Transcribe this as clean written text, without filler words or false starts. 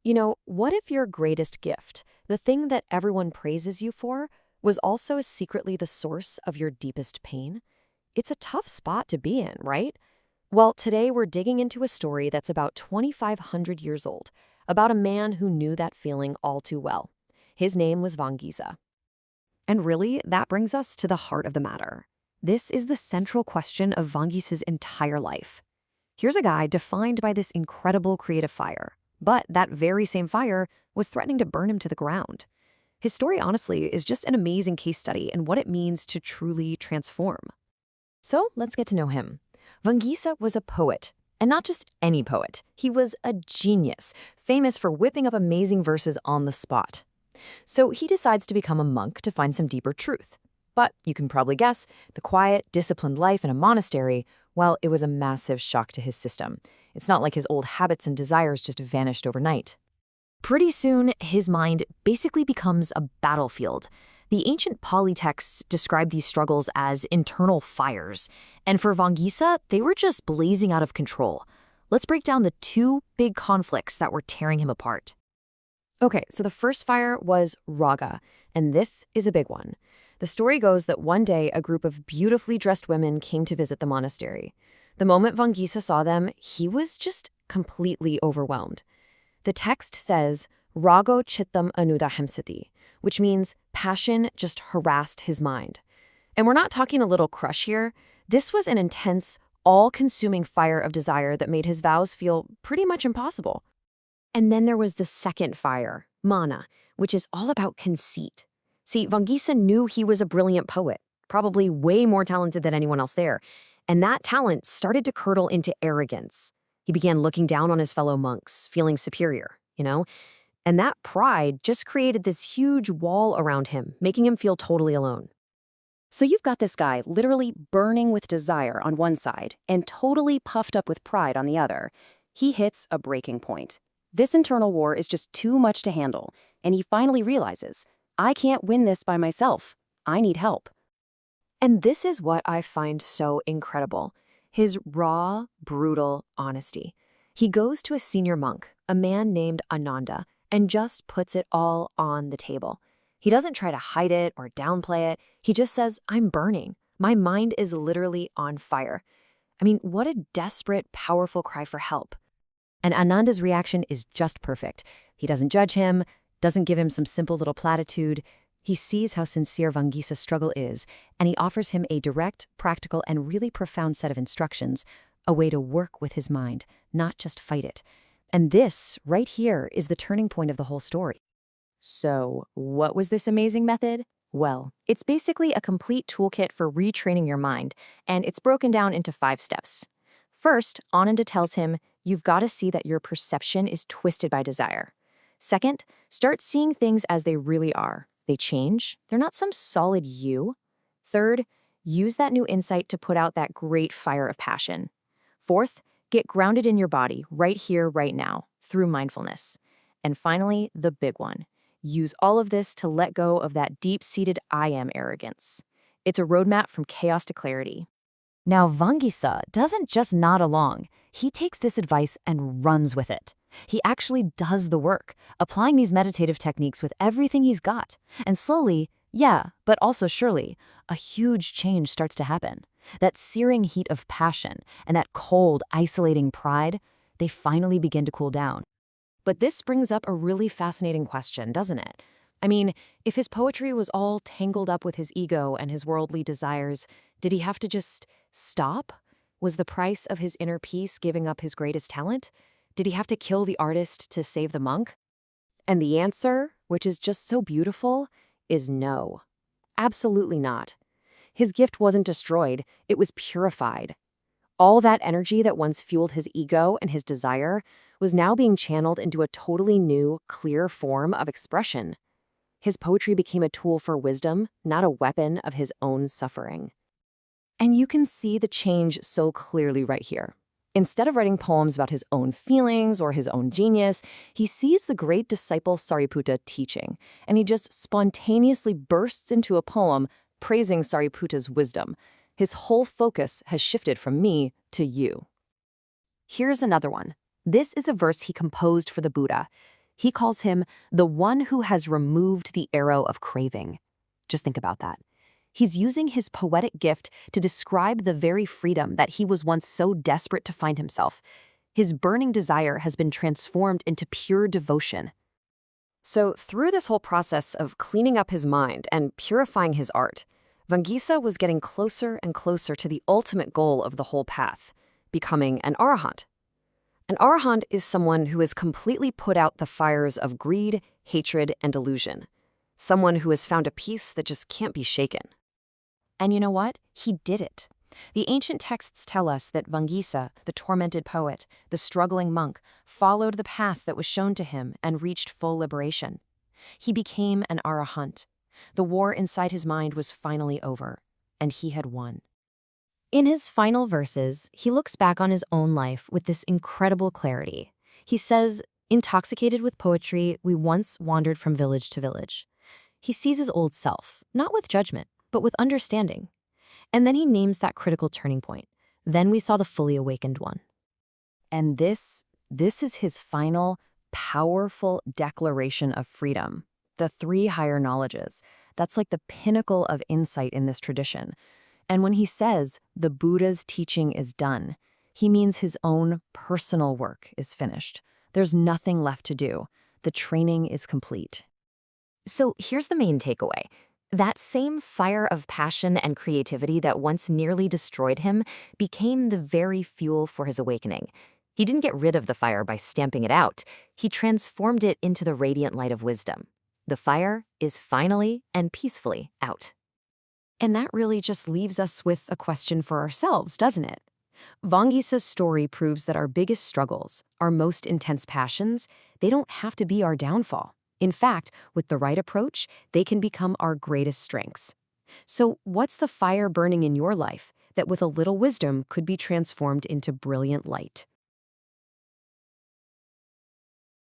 What if your greatest gift, the thing that everyone praises you for, was also secretly the source of your deepest pain? It's a tough spot to be in, right? Well, today we're digging into a story that's about 2,500 years old, about a man who knew that feeling all too well. His name was Vangīsa. And really, that brings us to the heart of the matter. This is the central question of Vangīsa's entire life. Here's a guy defined by this incredible creative fire, but that very same fire was threatening to burn him to the ground. His story, honestly, is just an amazing case study in what it means to truly transform. So let's get to know him. Vangīsa was a poet, and not just any poet. He was a genius, famous for whipping up amazing verses on the spot. So he decides to become a monk to find some deeper truth. But you can probably guess, the quiet, disciplined life in a monastery, well, it was a massive shock to his system. It's not like his old habits and desires just vanished overnight. Pretty soon, his mind basically becomes a battlefield. The ancient Pali texts describe these struggles as internal fires, and for Vangīsa, they were just blazing out of control. Let's break down the two big conflicts that were tearing him apart. Okay, so the first fire was raga, and this is a big one. The story goes that one day a group of beautifully dressed women came to visit the monastery. The moment Vangīsa saw them, he was just completely overwhelmed. The text says, Rago chittam anudahemsati, which means passion just harassed his mind. And we're not talking a little crush here. This was an intense, all-consuming fire of desire that made his vows feel pretty much impossible. And then there was the second fire, mana, which is all about conceit. See, Vangīsa knew he was a brilliant poet, probably way more talented than anyone else there, and that talent started to curdle into arrogance. He began looking down on his fellow monks, feeling superior, And that pride just created this huge wall around him, making him feel totally alone. So you've got this guy literally burning with desire on one side and totally puffed up with pride on the other. He hits a breaking point. This internal war is just too much to handle, and he finally realizes, I can't win this by myself. I need help. And this is what I find so incredible. His raw, brutal honesty. He goes to a senior monk, a man named Ananda, and just puts it all on the table. He doesn't try to hide it or downplay it. He just says, I'm burning. My mind is literally on fire. I mean, what a desperate, powerful cry for help. And Ananda's reaction is just perfect. He doesn't judge him, doesn't give him some simple little platitude. He sees how sincere Vangīsa's struggle is, and he offers him a direct, practical, and really profound set of instructions, a way to work with his mind, not just fight it. And this, right here, is the turning point of the whole story. So, what was this amazing method? Well, it's basically a complete toolkit for retraining your mind, and it's broken down into 5 steps. First, Ananda tells him, you've got to see that your perception is twisted by desire. Second, start seeing things as they really are. They change. They're not some solid you. Third, use that new insight to put out that great fire of passion. Fourth, get grounded in your body right here, right now, through mindfulness. And finally, the big one. Use all of this to let go of that deep-seated I am arrogance. It's a roadmap from chaos to clarity. Now, Vangīsa doesn't just nod along. He takes this advice and runs with it. He actually does the work, applying these meditative techniques with everything he's got. And slowly, but also surely, a huge change starts to happen. That searing heat of passion and that cold, isolating pride, they finally begin to cool down. But this brings up a really fascinating question, doesn't it? I mean, if his poetry was all tangled up with his ego and his worldly desires, did he have to just stop? Was the price of his inner peace giving up his greatest talent? Did he have to kill the artist to save the monk? And the answer, which is just so beautiful, is no. Absolutely not. His gift wasn't destroyed, it was purified. All that energy that once fueled his ego and his desire was now being channeled into a totally new, clear form of expression. His poetry became a tool for wisdom, not a weapon of his own suffering. And you can see the change so clearly right here. Instead of writing poems about his own feelings or his own genius, he sees the great disciple Sariputta teaching, and he just spontaneously bursts into a poem praising Sariputta's wisdom. His whole focus has shifted from me to you. Here's another one. This is a verse he composed for the Buddha. He calls him the one who has removed the arrow of craving. Just think about that. He's using his poetic gift to describe the very freedom that he was once so desperate to find himself. His burning desire has been transformed into pure devotion. So through this whole process of cleaning up his mind and purifying his art, Vangīsa was getting closer and closer to the ultimate goal of the whole path, becoming an arahant. An arahant is someone who has completely put out the fires of greed, hatred, and delusion. Someone who has found a peace that just can't be shaken. And you know what? He did it. The ancient texts tell us that Vangīsa, the tormented poet, the struggling monk, followed the path that was shown to him and reached full liberation. He became an arahant. The war inside his mind was finally over, and he had won. In his final verses, he looks back on his own life with this incredible clarity. He says, "Intoxicated with poetry, we once wandered from village to village." He sees his old self, not with judgment, but with understanding. And then he names that critical turning point. Then we saw the fully awakened one. And this is his final, powerful declaration of freedom. The three higher knowledges. That's like the pinnacle of insight in this tradition. And when he says the Buddha's teaching is done, he means his own personal work is finished. There's nothing left to do. The training is complete. So here's the main takeaway. That same fire of passion and creativity that once nearly destroyed him became the very fuel for his awakening. He didn't get rid of the fire by stamping it out. He transformed it into the radiant light of wisdom. The fire is finally and peacefully out. And that really just leaves us with a question for ourselves, doesn't it? Vangīsa's story proves that our biggest struggles, our most intense passions, they don't have to be our downfall. In fact, with the right approach, they can become our greatest strengths. So what's the fire burning in your life that with a little wisdom could be transformed into brilliant light?